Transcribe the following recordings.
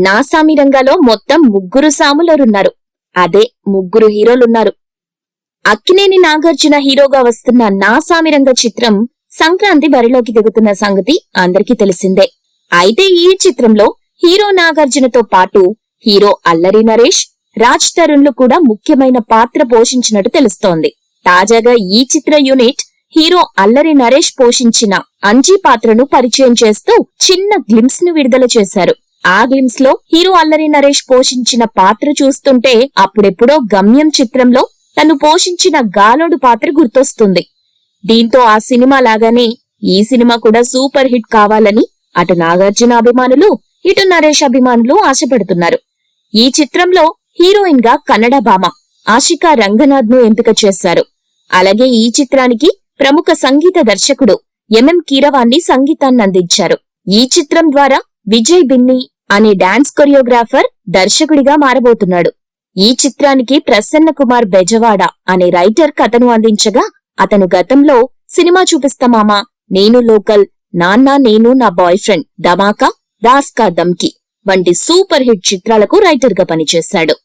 నాసామి రంగాలో మొత్తం 3 సాములరున్నారు. అదే 3 హీరోలున్నారు. అక్కినేని నాగార్జున హీరోగా వస్తున్న నాసామి రంగ చిత్రం సంక్రాంతి బరిలోకి దిగుతున్న సంగతి అందరికీ తెలిసిందే. అయితే ఈ చిత్రంలో హీరో నాగార్జునతో పాటు హీరో అల్లరి నరేష్, రాజ్ తరుణ్లు కూడా ముఖ్యమైన పాత్ర పోషించినట్టు తెలుస్తోంది. తాజాగా ఈ చిత్ర యూనిట్ హీరో అల్లరి నరేష్ పోషించిన అంజీ పాత్రను పరిచయం చేస్తూ చిన్న గ్లింప్స్ ను విడుదల చేశారు. ఆ గ్లింప్స్ లో హీరో అల్లరి నరేష్ పోషించిన పాత్ర చూస్తుంటే అప్పుడెప్పుడో గమ్యం చిత్రంలో తను పోషించిన గాలోడు పాత్ర గుర్తొస్తుంది. దీంతో ఆ సినిమా లాగానే ఈ సినిమా కూడా సూపర్ హిట్ కావాలని అటు నాగార్జున అభిమానులు, ఇటు నరేష్ అభిమానులు ఆశపడుతున్నారు. ఈ చిత్రంలో హీరోయిన్ గా కన్నడ భామ ఆశికా రంగనాథ్ ను ఎంపిక చేశారు. అలాగే ఈ చిత్రానికి ప్రముఖ సంగీత దర్శకుడు ఎంఎం కీరవాణి సంగీతాన్ని అందించారు. ఈ చిత్రం ద్వారా విజయ్ బిన్ని అనే డాన్స్ కొరియోగ్రాఫర్ దర్శకుడిగా మారబోతున్నాడు. ఈ చిత్రానికి ప్రసన్న కుమార్ బెజవాడ అనే రైటర్ కథను అందించగా, అతను గతంలో సినిమా చూపిస్తామామా, నేను లోకల్, నాన్న నేను నా బాయ్ ఫ్రెండ్, ధమాకా, దాస్ కా దమ్కి వంటి సూపర్ హిట్ చిత్రాలకు రైటర్ గా పనిచేశాడు.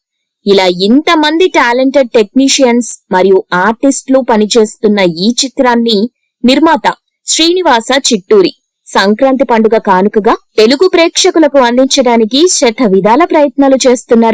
ఇలా ఇంతమంది టాలెంటెడ్ టెక్నీషియన్స్ మరియు ఆర్టిస్టులు పనిచేస్తున్న ఈ చిత్రాన్ని నిర్మాత శ్రీనివాస చిట్టూరి సంక్రాంతి పండుగ కానుకగా తెలుగు ప్రేక్షకులకు అందించడానికి శత విధాల ప్రయత్నాలు చేస్తున్నారు.